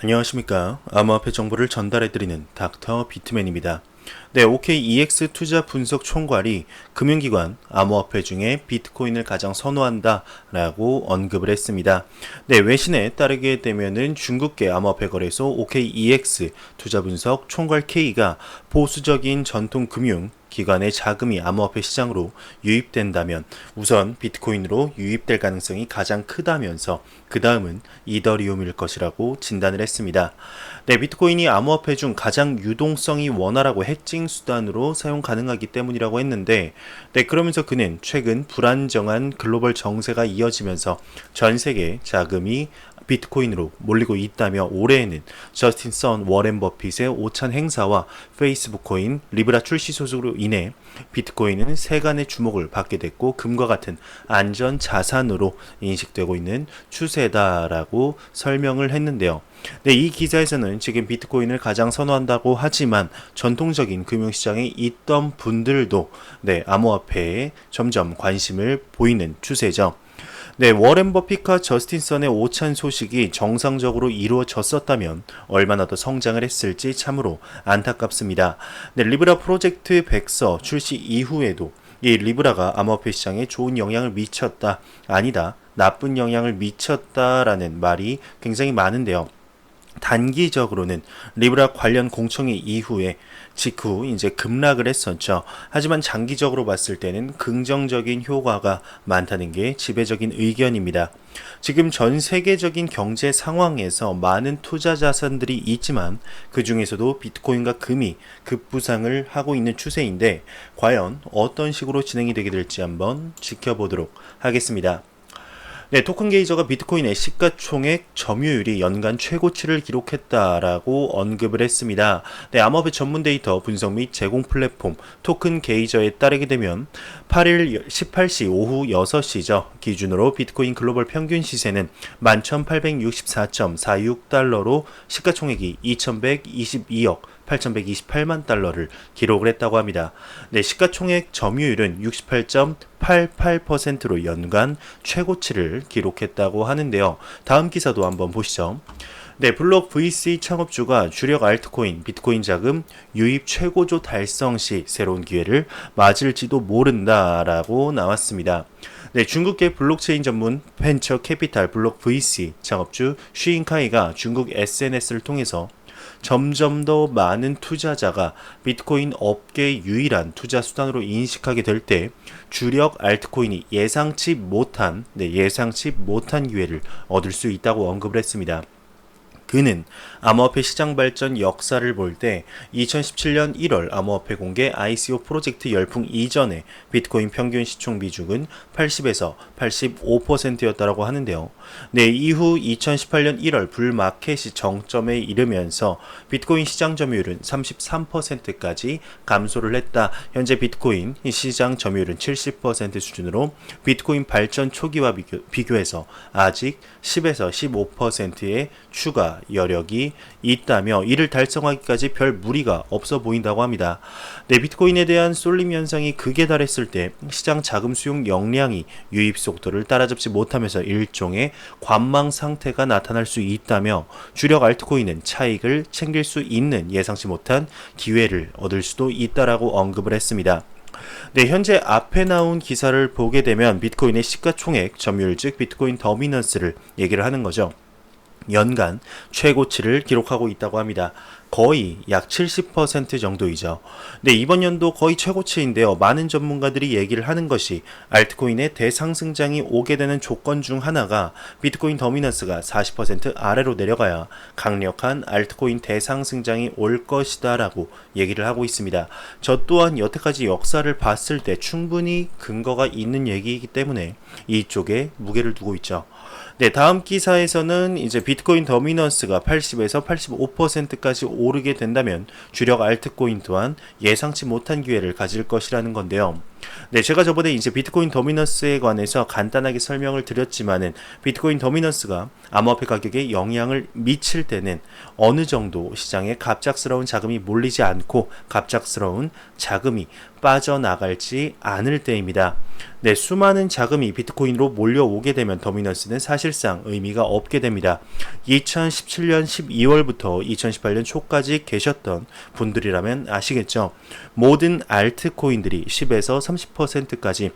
안녕하십니까. 암호화폐 정보를 전달해드리는 닥터 비트맨입니다. 네, OKEX 투자 분석 총괄이 금융기관 암호화폐 중에 비트코인을 가장 선호한다 라고 언급을 했습니다. 네, 외신에 따르게 되면은 중국계 암호화폐 거래소 OKEX 투자 분석 총괄 K가 보수적인 전통 금융 기관의 자금이 암호화폐 시장으로 유입된다면 우선 비트코인으로 유입될 가능성이 가장 크다면서 그 다음은 이더리움일 것이라고 진단을 했습니다. 네, 비트코인이 암호화폐 중 가장 유동성이 원활하고 해칭 수단으로 사용 가능하기 때문이라고 했는데, 네, 그러면서 그는 최근 불안정한 글로벌 정세가 이어지면서 전 세계 자금이 비트코인으로 몰리고 있다며 올해에는 저스틴 선 워렌 버핏의 오찬 행사와 페이스북 코인 리브라 출시 소식으로 인해 비트코인은 세간의 주목을 받게 됐고 금과 같은 안전 자산으로 인식되고 있는 추세다라고 설명을 했는데요. 네, 이 기사에서는 지금 비트코인을 가장 선호한다고 하지만 전통적인 금융시장에 있던 분들도 암호화폐에 점점 관심을 보이는 추세죠. 네, 워렌 버핏과 저스틴 선의 오찬 소식이 정상적으로 이루어졌었다면 얼마나 더 성장을 했을지 참으로 안타깝습니다. 네, 리브라 프로젝트 백서 출시 이후에도 이 리브라가 암호화폐 시장에 좋은 영향을 미쳤다, 아니다, 나쁜 영향을 미쳤다라는 말이 굉장히 많은데요. 단기적으로는 리브라 관련 공청회 이후에 직후 이제 급락을 했었죠. 하지만 장기적으로 봤을 때는 긍정적인 효과가 많다는 게 지배적인 의견입니다. 지금 전 세계적인 경제 상황에서 많은 투자 자산들이 있지만 그 중에서도 비트코인과 금이 급부상을 하고 있는 추세인데 과연 어떤 식으로 진행이 되게 될지 한번 지켜보도록 하겠습니다. 네, 토큰 게이저가 비트코인의 시가총액 점유율이 연간 최고치를 기록했다라고 언급을 했습니다. 네, 암호화폐 전문 데이터 분석 및 제공 플랫폼 토큰 게이저에 따르게 되면 8일 18시 오후 6시죠. 기준으로 비트코인 글로벌 평균 시세는 11,864.46달러로 시가총액이 2,122억 8,128만 달러를 기록을 했다고 합니다. 네, 시가총액 점유율은 68.88%로 연간 최고치를 기록했다고 하는데요. 다음 기사도 한번 보시죠. 네, 블록 VC 창업주가 주력 알트코인, 비트코인 자금 유입 최고조 달성 시 새로운 기회를 맞을지도 모른다라고 나왔습니다. 네, 중국계 블록체인 전문 벤처 캐피탈 블록 VC 창업주 쉬인카이가 중국 SNS를 통해서 점점 더 많은 투자자가 비트코인 업계의 유일한 투자 수단으로 인식하게 될 때 주력 알트코인이 예상치 못한 기회를 얻을 수 있다고 언급을 했습니다. 그는 암호화폐 시장 발전 역사를 볼 때 2017년 1월 암호화폐 공개 ICO 프로젝트 열풍 이전에 비트코인 평균 시총 비중은 80에서 85%였다고 하는데요. 네, 이후 2018년 1월 불마켓이 정점에 이르면서 비트코인 시장 점유율은 33%까지 감소를 했다. 현재 비트코인 시장 점유율은 70% 수준으로 비트코인 발전 초기와 비교해서 아직 10에서 15%의 추가 여력이 있다며 이를 달성하기까지 별 무리가 없어 보인다고 합니다. 네, 비트코인에 대한 쏠림 현상이 극에 달했을 때 시장 자금 수용 역량이 유입 속도를 따라잡지 못하면서 일종의 관망 상태가 나타날 수 있다며 주력 알트코인은 차익을 챙길 수 있는 예상치 못한 기회를 얻을 수도 있다라고 언급을 했습니다. 네, 현재 앞에 나온 기사를 보게 되면 비트코인의 시가총액 점유율 즉 비트코인 더미넌스를 얘기를 하는 거죠. 연간 최고치를 기록하고 있다고 합니다. 거의 약 70% 정도이죠. 네, 이번 연도 거의 최고치인데요. 많은 전문가들이 얘기를 하는 것이 알트코인의 대상승장이 오게 되는 조건 중 하나가 비트코인 더미넌스가 40% 아래로 내려가야 강력한 알트코인 대상승장이 올 것이다 라고 얘기를 하고 있습니다. 저 또한 여태까지 역사를 봤을 때 충분히 근거가 있는 얘기이기 때문에 이쪽에 무게를 두고 있죠. 네, 다음 기사에서는 이제 비트코인 더미넌스가 80에서 85%까지 오르게 된다면 주력 알트코인 또한 예상치 못한 기회를 가질 것이라는 건데요. 네, 제가 저번에 이제 비트코인 도미넌스에 관해서 간단하게 설명을 드렸지만은 비트코인 도미넌스가 암호화폐 가격에 영향을 미칠 때는 어느 정도 시장에 갑작스러운 자금이 몰리지 않고 갑작스러운 자금이 빠져나갈지 않을 때입니다. 네, 수많은 자금이 비트코인으로 몰려오게 되면 도미넌스는 사실상 의미가 없게 됩니다. 2017년 12월부터 2018년 초까지 계셨던 분들이라면 아시겠죠? 모든 알트코인들이 10에서 30%까지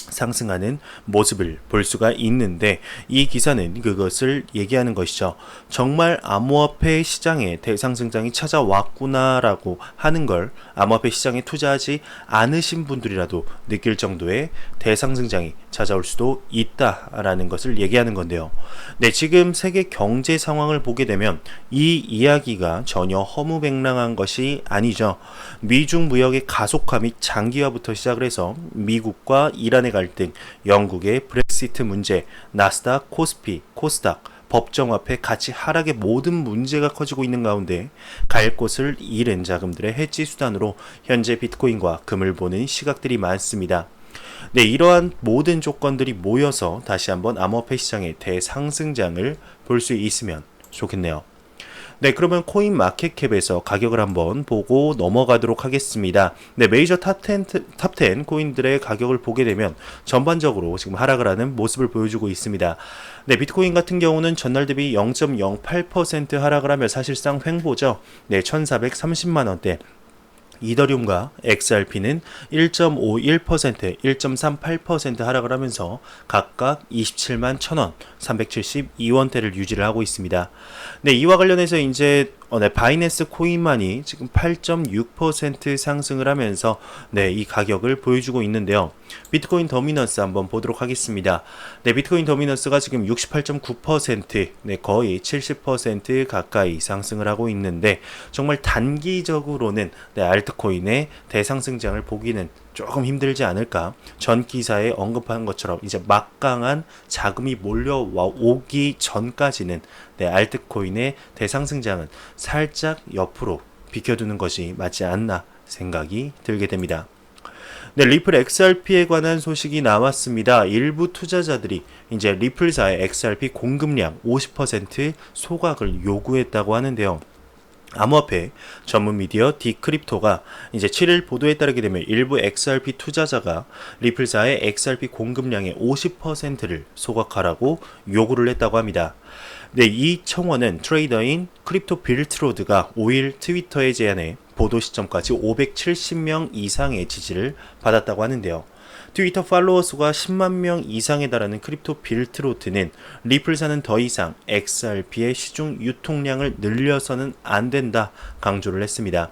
상승하는 모습을 볼 수가 있는데 이 기사는 그것을 얘기하는 것이죠. 정말 암호화폐 시장에 대상승장이 찾아왔구나라고 하는 걸 암호화폐 시장에 투자하지 않으신 분들이라도 느낄 정도의 대상승장이 찾아올 수도 있다라는 것을 얘기하는 건데요. 네, 지금 세계 경제 상황을 보게 되면 이 이야기가 전혀 허무맹랑한 것이 아니죠. 미중 무역의 가속화 및 장기화부터 시작을 해서 미국과 이란의 갈등, 영국의 브렉시트 문제, 나스닥, 코스피, 코스닥, 법정화폐 가치 하락의 모든 문제가 커지고 있는 가운데 갈 곳을 잃은 자금들의 해지 수단으로 현재 비트코인과 금을 보는 시각들이 많습니다. 네, 이러한 모든 조건들이 모여서 다시 한번 암호화폐 시장의 대상승장을 볼 수 있으면 좋겠네요. 네, 그러면 코인 마켓캡에서 가격을 한번 보고 넘어가도록 하겠습니다. 네, 메이저 탑10 코인들의 가격을 보게 되면 전반적으로 지금 하락을 하는 모습을 보여주고 있습니다. 네, 비트코인 같은 경우는 전날 대비 0.08% 하락을 하며 사실상 횡보죠. 네, 1430만 원대. 이더리움과 XRP는 1.51%, 1.38% 하락을 하면서 각각 27만 1000원, 372원대를 유지를 하고 있습니다. 네, 이와 관련해서 이제 바이낸스 코인만이 지금 8.6% 상승을 하면서 네, 이 가격을 보여주고 있는데요. 비트코인 도미넌스 한번 보도록 하겠습니다. 네, 비트코인 도미넌스가 지금 68.9%, 네, 거의 70% 가까이 상승을 하고 있는데 정말 단기적으로는 네, 알트코인의 대상승장을 보기는 조금 힘들지 않을까. 전 기사에 언급한 것처럼 이제 막강한 자금이 몰려오기 전까지는 네, 알트코인의 대상승장은 살짝 옆으로 비켜두는 것이 맞지 않나 생각이 들게 됩니다. 네, 리플 XRP에 관한 소식이 나왔습니다. 일부 투자자들이 이제 리플사의 XRP 공급량 50% 소각을 요구했다고 하는데요. 암호화폐 전문 미디어 디크립토가 이제 7일 보도에 따르게 되면 일부 XRP 투자자가 리플사의 XRP 공급량의 50%를 소각하라고 요구를 했다고 합니다. 네, 이 청원은 트레이더인 크립토 빌트로드가 5일 트위터에 제안해 보도 시점까지 570명 이상의 지지를 받았다고 하는데요. 트위터 팔로워 수가 10만 명 이상에 달하는 크립토 빌트로드는 리플사는 더 이상 XRP의 시중 유통량을 늘려서는 안 된다 강조를 했습니다.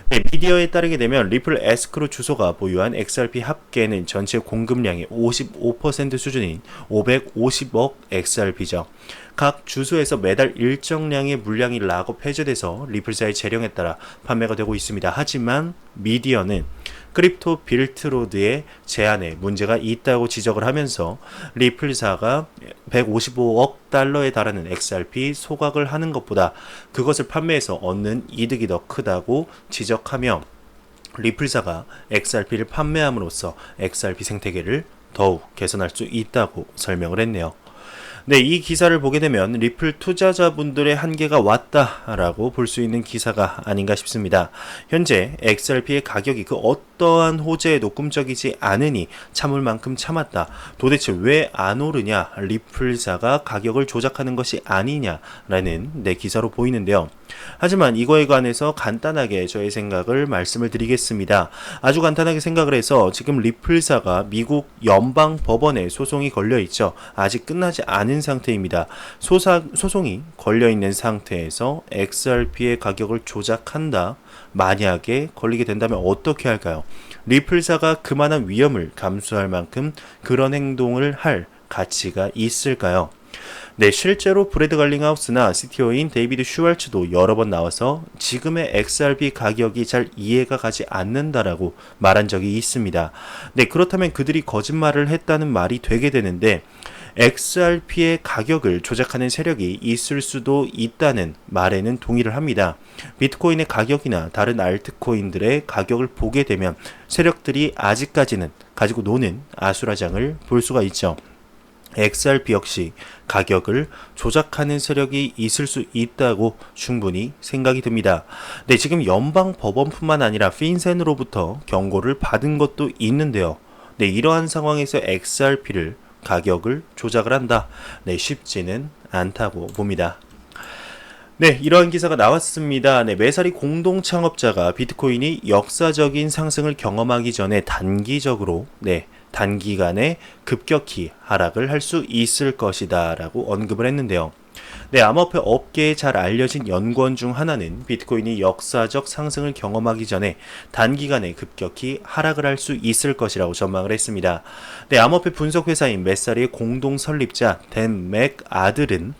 네, 미디어에 따르게 되면 리플 에스크로 주소가 보유한 XRP 합계는 전체 공급량의 55% 수준인 550억 XRP죠. 각 주소에서 매달 일정량의 물량이 락업 해제돼서 리플사의 재량에 따라 판매가 되고 있습니다. 하지만 미디어는 크립토 빌트로드의 제안에 문제가 있다고 지적을 하면서 리플사가 155억 달러에 달하는 XRP 소각을 하는 것보다 그것을 판매해서 얻는 이득이 더 크다고 지적하며 리플사가 XRP를 판매함으로써 XRP 생태계를 더욱 개선할 수 있다고 설명을 했네요. 네, 이 기사를 보게 되면 리플 투자자분들의 한계가 왔다라고 볼 수 있는 기사가 아닌가 싶습니다. 현재 XRP의 가격이 그 어떠한 호재에도 꿈쩍이지 않으니 참을 만큼 참았다. 도대체 왜 안 오르냐? 리플사가 가격을 조작하는 것이 아니냐라는 네, 기사로 보이는데요. 하지만 이거에 관해서 간단하게 저의 생각을 말씀을 드리겠습니다. 아주 간단하게 생각을 해서 지금 리플사가 미국 연방법원에 소송이 걸려있죠. 아직 끝나지 않은 상태입니다. 소송이 걸려있는 상태에서 XRP의 가격을 조작한다. 만약에 걸리게 된다면 어떻게 할까요? 리플사가 그만한 위험을 감수할 만큼 그런 행동을 할 가치가 있을까요? 네, 실제로 브래드 갈링하우스나 CTO인 데이비드 슈왈츠도 여러 번 나와서 지금의 XRP 가격이 잘 이해가 가지 않는다라고 말한 적이 있습니다. 네, 그렇다면 그들이 거짓말을 했다는 말이 되게 되는데 XRP의 가격을 조작하는 세력이 있을 수도 있다는 말에는 동의를 합니다. 비트코인의 가격이나 다른 알트코인들의 가격을 보게 되면 세력들이 아직까지는 가지고 노는 아수라장을 볼 수가 있죠. XRP 역시 가격을 조작하는 세력이 있을 수 있다고 충분히 생각이 듭니다. 네, 지금 연방 법원뿐만 아니라 핀센으로부터 경고를 받은 것도 있는데요. 네, 이러한 상황에서 XRP를 가격을 조작을 한다. 네, 쉽지는 않다고 봅니다. 네, 이러한 기사가 나왔습니다. 네, 메사리 공동 창업자가 비트코인이 역사적인 상승을 경험하기 전에 단기간에 급격히 하락을 할 수 있을 것이다 라고 언급을 했는데요. 네, 암호화폐 업계에 잘 알려진 연구원 중 하나는 비트코인이 역사적 상승을 경험하기 전에 단기간에 급격히 하락을 할 수 있을 것이라고 전망을 했습니다. 네, 암호화폐 분석 회사인 메사리의 공동 설립자 댄 맥아들은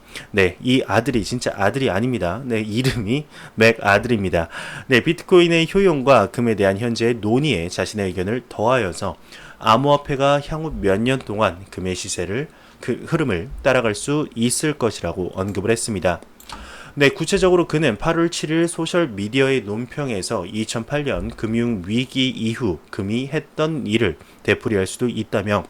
이 아들이 진짜 아들이 아닙니다. 네, 이름이 맥아들입니다. 네, 비트코인의 효용과 금에 대한 현재의 논의에 자신의 의견을 더하여서 암호화폐가 향후 몇 년 동안 금의 시세를 흐름을 따라갈 수 있을 것이라고 언급을 했습니다. 네, 구체적으로 그는 8월 7일 소셜미디어의 논평에서 2008년 금융위기 이후 금이 했던 일을 되풀이할 수도 있다며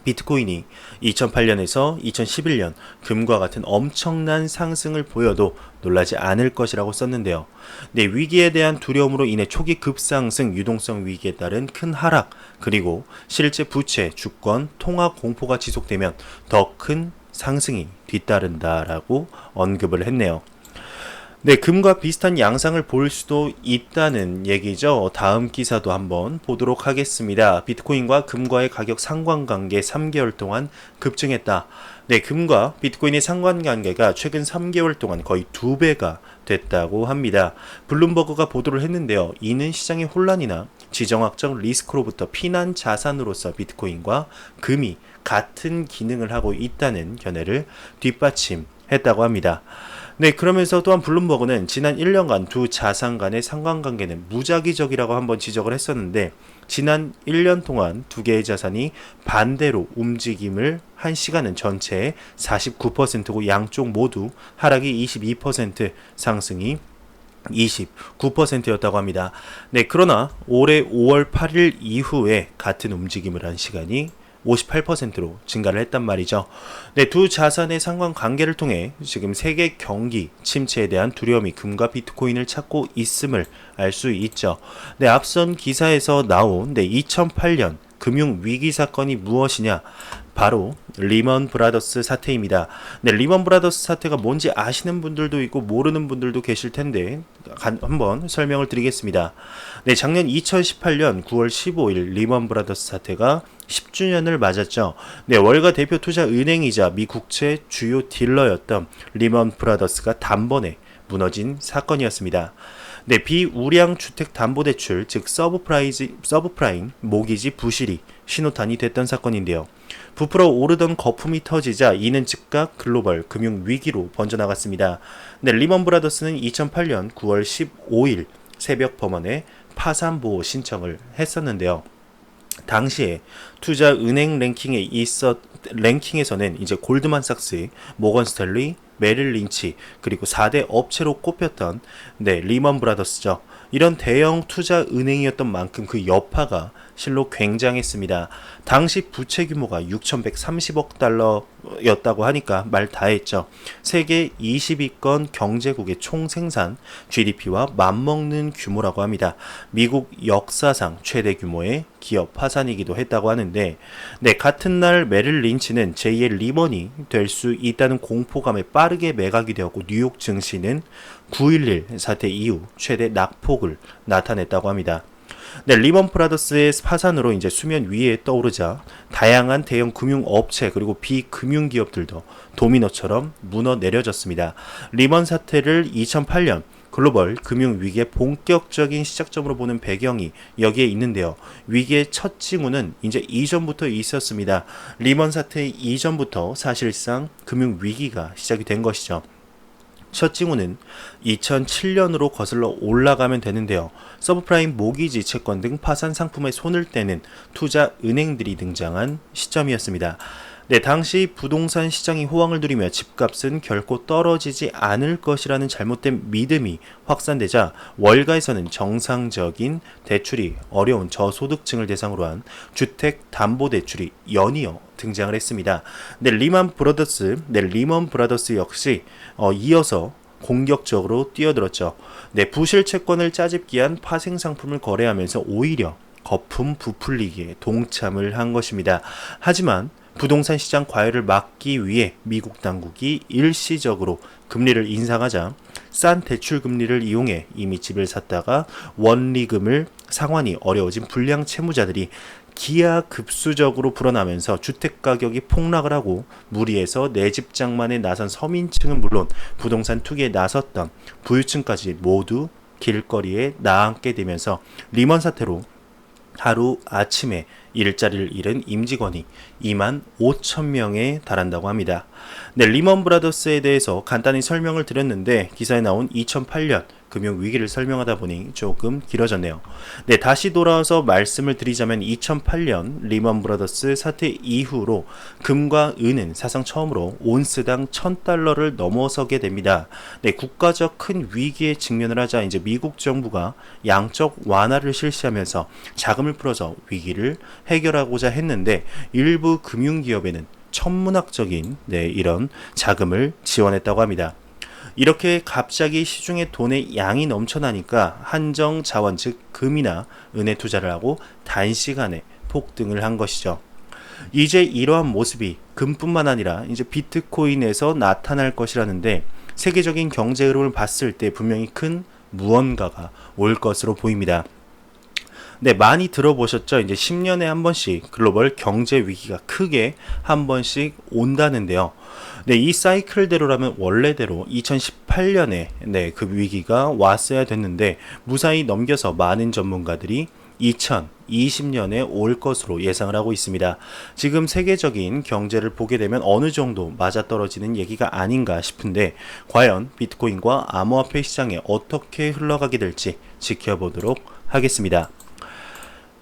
비트코인이 2008년에서 2011년 금과 같은 엄청난 상승을 보여도 놀라지 않을 것이라고 썼는데요. 네, 위기에 대한 두려움으로 인해 초기 급상승, 유동성 위기에 따른 큰 하락, 그리고 실제 부채, 주권, 통화 공포가 지속되면 더 큰 상승이 뒤따른다라고 언급을 했네요. 네, 금과 비슷한 양상을 볼 수도 있다는 얘기죠. 다음 기사도 한번 보도록 하겠습니다. 비트코인과 금과의 가격 상관관계 3개월 동안 급증했다. 네, 금과 비트코인의 상관관계가 최근 3개월 동안 거의 2배가 됐다고 합니다. 블룸버그가 보도를 했는데요. 이는 시장의 혼란이나 지정학적 리스크로부터 피난 자산으로서 비트코인과 금이 같은 기능을 하고 있다는 견해를 뒷받침했다고 합니다. 네, 그러면서 또한 블룸버그는 지난 1년간 두 자산 간의 상관관계는 무작위적이라고 한번 지적을 했었는데 지난 1년 동안 두 개의 자산이 반대로 움직임을 한 시간은 전체의 49%고 양쪽 모두 하락이 22%, 상승이 29%였다고 합니다. 네, 그러나 올해 5월 8일 이후에 같은 움직임을 한 시간이 58%로 증가를 했단 말이죠. 네, 두 자산의 상관관계를 통해 지금 세계 경기 침체에 대한 두려움이 금과 비트코인을 찾고 있음을 알 수 있죠. 네, 앞선 기사에서 나온 2008년 금융 위기 사건이 무엇이냐? 바로 리먼 브라더스 사태입니다. 네, 리먼 브라더스 사태가 뭔지 아시는 분들도 있고 모르는 분들도 계실 텐데 한번 설명을 드리겠습니다. 네, 작년 2018년 9월 15일 리먼 브라더스 사태가 10주년을 맞았죠. 네, 월가 대표 투자 은행이자 미 국채 주요 딜러였던 리먼 브라더스가 단번에 무너진 사건이었습니다. 네, 비우량 주택 담보대출, 즉 서브프라임 모기지 부실이 신호탄이 됐던 사건인데요. 부풀어 오르던 거품이 터지자 이는 즉각 글로벌 금융 위기로 번져나갔습니다. 네, 리먼 브라더스는 2008년 9월 15일 새벽 법원에 파산보호 신청을 했었는데요. 당시에 투자 은행 랭킹에서는 이제 골드만삭스, 모건 스탠리, 메릴 린치, 그리고 4대 업체로 꼽혔던 리먼 브라더스죠. 이런 대형 투자 은행이었던 만큼 그 여파가 실로 굉장했습니다. 당시 부채 규모가 6,130억 달러였다고 하니까 말 다했죠. 세계 20위권 경제국의 총생산 GDP와 맞먹는 규모라고 합니다. 미국 역사상 최대 규모의 기업 파산이기도 했다고 하는데, 네, 같은 날 메릴 린치는 제2의 리먼이 될 수 있다는 공포감에 빠르게 매각이 되었고 뉴욕 증시는 9.11 사태 이후 최대 낙폭을 나타냈다고 합니다. 네, 리먼 브라더스의 파산으로 이제 수면 위에 떠오르자 다양한 대형 금융 업체 그리고 비금융 기업들도 도미노처럼 무너 내려졌습니다. 리먼 사태를 2008년 글로벌 금융 위기의 본격적인 시작점으로 보는 배경이 여기에 있는데요. 위기의 첫 징후는 이제 이전부터 있었습니다. 리먼 사태 이전부터 사실상 금융 위기가 시작이 된 것이죠. 첫 징후는 2007년으로 거슬러 올라가면 되는데요. 서브프라임 모기지 채권 등 파산 상품에 손을 떼는 투자 은행들이 등장한 시점이었습니다. 네, 당시 부동산 시장이 호황을 누리며 집값은 결코 떨어지지 않을 것이라는 잘못된 믿음이 확산되자 월가에서는 정상적인 대출이 어려운 저소득층을 대상으로 한 주택담보대출이 연이어 등장을 했습니다. 네, 리먼 브라더스 역시 이어서 공격적으로 뛰어들었죠. 네, 부실 채권을 짜집기 위한 파생 상품을 거래하면서 오히려 거품 부풀리기에 동참을 한 것입니다. 하지만 부동산 시장 과열을 막기 위해 미국 당국이 일시적으로 금리를 인상하자 싼 대출 금리를 이용해 이미 집을 샀다가 원리금을 상환이 어려워진 불량 채무자들이 기하급수적으로 불어나면서 주택 가격이 폭락을 하고 무리해서 내 집 장만에 나선 서민층은 물론 부동산 투기에 나섰던 부유층까지 모두 길거리에 나앉게 되면서 리먼 사태로 하루 아침에 일자리를 잃은 임직원이 2만 5천 명에 달한다고 합니다. 네, 리먼 브라더스에 대해서 간단히 설명을 드렸는데 기사에 나온 2008년 금융위기를 설명하다 보니 조금 길어졌네요. 네, 다시 돌아와서 말씀을 드리자면 2008년 리먼 브라더스 사태 이후로 금과 은은 사상 처음으로 온스당 1000달러를 넘어서게 됩니다. 네, 국가적 큰 위기에 직면을 하자 이제 미국 정부가 양적 완화를 실시하면서 자금을 풀어서 위기를 해결하고자 했는데 일부 금융기업에는 천문학적인 이런 자금을 지원했다고 합니다. 이렇게 갑자기 시중에 돈의 양이 넘쳐나니까 한정 자원 즉 금이나 은에 투자를 하고 단시간에 폭등을 한 것이죠. 이제 이러한 모습이 금뿐만 아니라 이제 비트코인에서 나타날 것이라는데 세계적인 경제 흐름을 봤을 때 분명히 큰 무언가가 올 것으로 보입니다. 네, 많이 들어보셨죠? 이제 10년에 한 번씩 글로벌 경제 위기가 크게 한 번씩 온다는데요. 네, 이 사이클대로라면 원래대로 2018년에 그 위기가 왔어야 됐는데 무사히 넘겨서 많은 전문가들이 2020년에 올 것으로 예상을 하고 있습니다. 지금 세계적인 경제를 보게 되면 어느 정도 맞아떨어지는 얘기가 아닌가 싶은데 과연 비트코인과 암호화폐 시장에 어떻게 흘러가게 될지 지켜보도록 하겠습니다.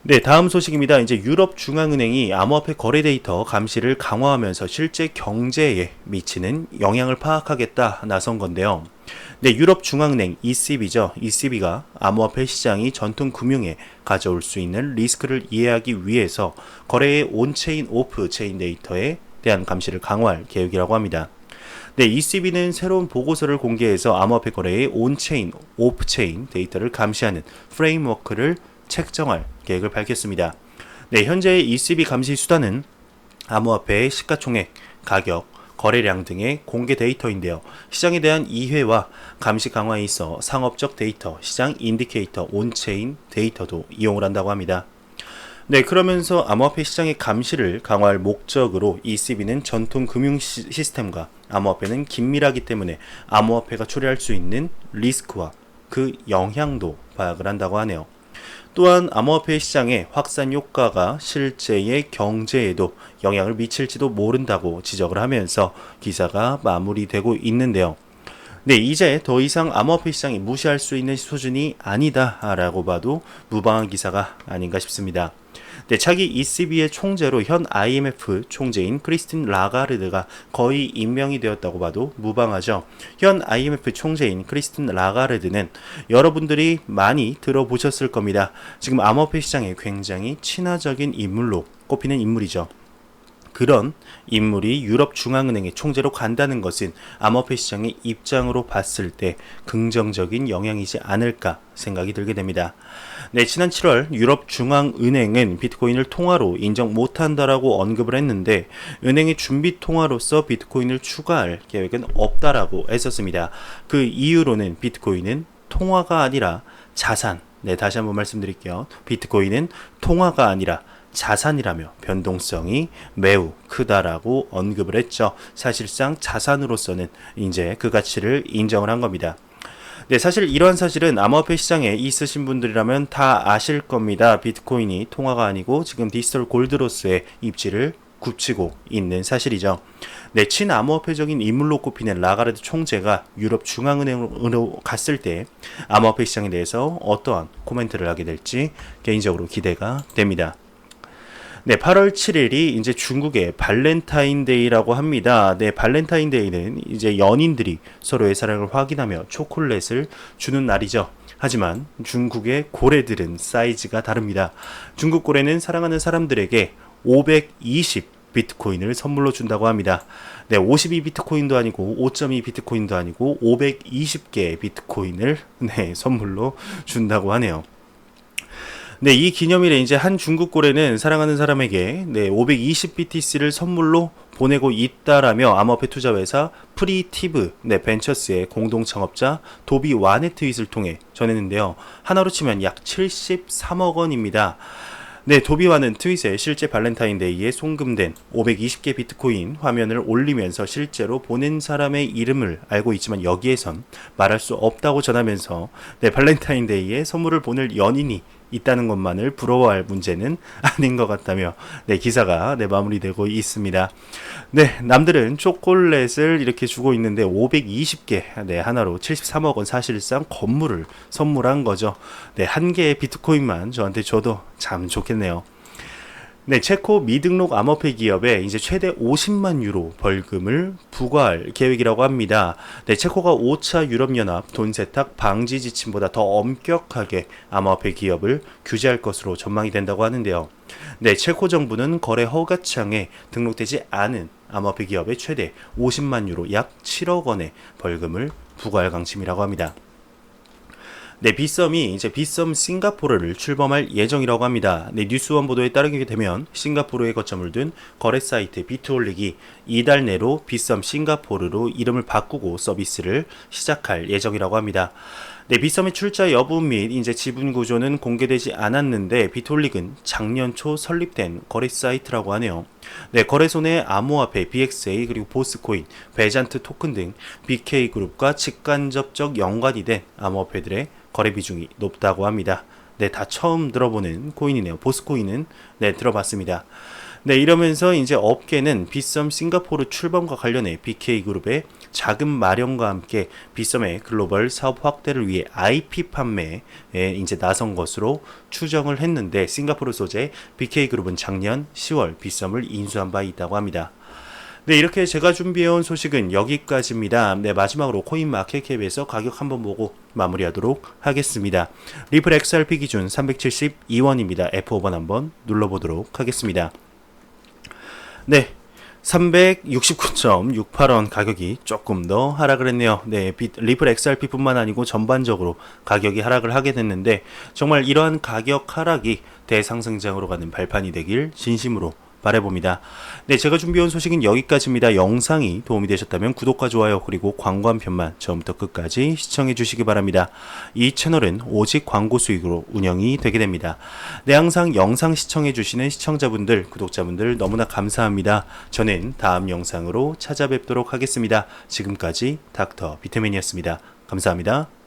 네, 다음 소식입니다. 이제 유럽 중앙은행이 암호화폐 거래 데이터 감시를 강화하면서 실제 경제에 미치는 영향을 파악하겠다 나선 건데요. 네, 유럽 중앙은행 ECB죠. ECB가 암호화폐 시장이 전통 금융에 가져올 수 있는 리스크를 이해하기 위해서 거래의 온체인 오프체인 데이터에 대한 감시를 강화할 계획이라고 합니다. 네, ECB는 새로운 보고서를 공개해서 암호화폐 거래의 온체인, 오프체인 데이터를 감시하는 프레임워크를 책정할 계획을 밝혔습니다. 네, 현재의 ECB 감시 수단은 암호화폐의 시가총액, 가격, 거래량 등의 공개 데이터인데요. 시장에 대한 이해와 감시 강화에 있어 상업적 데이터, 시장 인디케이터, 온체인 데이터도 이용을 한다고 합니다. 네, 그러면서 암호화폐 시장의 감시를 강화할 목적으로 ECB는 전통 금융 시스템과 암호화폐는 긴밀하기 때문에 암호화폐가 초래할 수 있는 리스크와 그 영향도 파악을 한다고 하네요. 또한 암호화폐 시장의 확산 효과가 실제의 경제에도 영향을 미칠지도 모른다고 지적을 하면서 기사가 마무리되고 있는데요. 네, 이제 더 이상 암호화폐 시장이 무시할 수 있는 수준이 아니다라고 봐도 무방한 기사가 아닌가 싶습니다. 네, 차기 ECB의 총재로 현 IMF 총재인 크리스틴 라가르드가 거의 임명이 되었다고 봐도 무방하죠. 현 IMF 총재인 크리스틴 라가르드는 여러분들이 많이 들어보셨을 겁니다. 지금 암호화폐 시장에 굉장히 친화적인 인물로 꼽히는 인물이죠. 그런 인물이 유럽 중앙은행의 총재로 간다는 것은 암호화폐 시장의 입장으로 봤을 때 긍정적인 영향이지 않을까 생각이 들게 됩니다. 네, 지난 7월 유럽 중앙은행은 비트코인을 통화로 인정 못한다라고 언급을 했는데 은행의 준비 통화로서 비트코인을 추가할 계획은 없다라고 했었습니다. 그 이유로는 비트코인은 통화가 아니라 자산. 네, 다시 한번 말씀드릴게요. 비트코인은 통화가 아니라 자산이라며 변동성이 매우 크다라고 언급을 했죠. 사실상 자산으로서는 이제 그 가치를 인정을 한 겁니다. 네, 사실 이러한 사실은 암호화폐 시장에 있으신 분들이라면 다 아실 겁니다. 비트코인이 통화가 아니고 지금 디지털 골드로서의 입지를 굳히고 있는 사실이죠. 네, 친암호화폐적인 인물로 꼽히는 라가르드 총재가 유럽 중앙은행으로 갔을 때 암호화폐 시장에 대해서 어떠한 코멘트를 하게 될지 개인적으로 기대가 됩니다. 네, 8월 7일이 이제 중국의 발렌타인데이라고 합니다. 네, 발렌타인데이는 이제 연인들이 서로의 사랑을 확인하며 초콜릿을 주는 날이죠. 하지만 중국의 고래들은 사이즈가 다릅니다. 중국 고래는 사랑하는 사람들에게 520 비트코인을 선물로 준다고 합니다. 네, 52 비트코인도 아니고 5.2 비트코인도 아니고 520개의 비트코인을 선물로 준다고 하네요. 네, 이 기념일에 이제 한 중국 고래는 사랑하는 사람에게 520 BTC를 선물로 보내고 있다라며 암호화폐 투자회사 프리티브 벤처스의 공동 창업자 도비 완의 트윗을 통해 전했는데요. 하나로 치면 약 73억 원입니다. 네, 도비완은 트윗에 실제 발렌타인데이에 송금된 520개 비트코인 화면을 올리면서 실제로 보낸 사람의 이름을 알고 있지만 여기에선 말할 수 없다고 전하면서 발렌타인데이에 선물을 보낼 연인이 있다는 것만을 부러워할 문제는 아닌 것 같다며 기사가 마무리되고 있습니다. 네, 남들은 초콜릿을 이렇게 주고 있는데 520개 하나로 73억 원 사실상 건물을 선물한 거죠. 한 개의 비트코인만 저한테 줘도 참 좋겠네요. 네, 체코 미등록 암호화폐 기업에 이제 최대 50만 유로 벌금을 부과할 계획이라고 합니다. 네, 체코가 5차 유럽연합 돈 세탁 방지 지침보다 더 엄격하게 암호화폐 기업을 규제할 것으로 전망이 된다고 하는데요. 네, 체코 정부는 거래 허가창에 등록되지 않은 암호화폐 기업에 최대 50만 유로 약 7억 원의 벌금을 부과할 방침이라고 합니다. 네, 빗썸이 이제 빗썸 싱가포르를 출범할 예정이라고 합니다. 네, 뉴스원 보도에 따르게 되면 싱가포르에 거점을 둔 거래 사이트 비트홀릭이 이달 내로 빗썸 싱가포르로 이름을 바꾸고 서비스를 시작할 예정이라고 합니다. 네, 빗썸의 출자 여부 및 이제 지분 구조는 공개되지 않았는데 비트홀릭은 작년 초 설립된 거래 사이트라고 하네요. 네, 거래소 내 암호화폐 BXA 그리고 보스코인, 베잔트 토큰 등 BK그룹과 직간접적 연관이 된 암호화폐들의 거래 비중이 높다고 합니다. 네, 다 처음 들어보는 코인이네요. 보스코인은 들어봤습니다. 네, 이러면서 이제 업계는 빗썸 싱가포르 출범과 관련해 BK그룹의 자금 마련과 함께 빗썸의 글로벌 사업 확대를 위해 IP 판매에 이제 나선 것으로 추정을 했는데 싱가포르 소재 BK그룹은 작년 10월 빗썸을 인수한 바 있다고 합니다. 네, 이렇게 제가 준비해온 소식은 여기까지입니다. 네, 마지막으로 코인마켓캡에서 가격 한번 보고 마무리하도록 하겠습니다. 리플 XRP 기준 372원입니다. F5번 한번 눌러보도록 하겠습니다. 네, 369.68원 가격이 조금 더 하락을 했네요. 네, 리플 XRP뿐만 아니고 전반적으로 가격이 하락을 하게 됐는데 정말 이러한 가격 하락이 대상승장으로 가는 발판이 되길 진심으로 바라봅니다. 네, 제가 준비해온 소식은 여기까지입니다. 영상이 도움이 되셨다면 구독과 좋아요 그리고 광고 한 편만 처음부터 끝까지 시청해 주시기 바랍니다. 이 채널은 오직 광고 수익으로 운영이 되게 됩니다. 네, 항상 영상 시청해 주시는 시청자분들, 구독자분들 너무나 감사합니다. 저는 다음 영상으로 찾아뵙도록 하겠습니다. 지금까지 닥터 비트맨이었습니다. 감사합니다.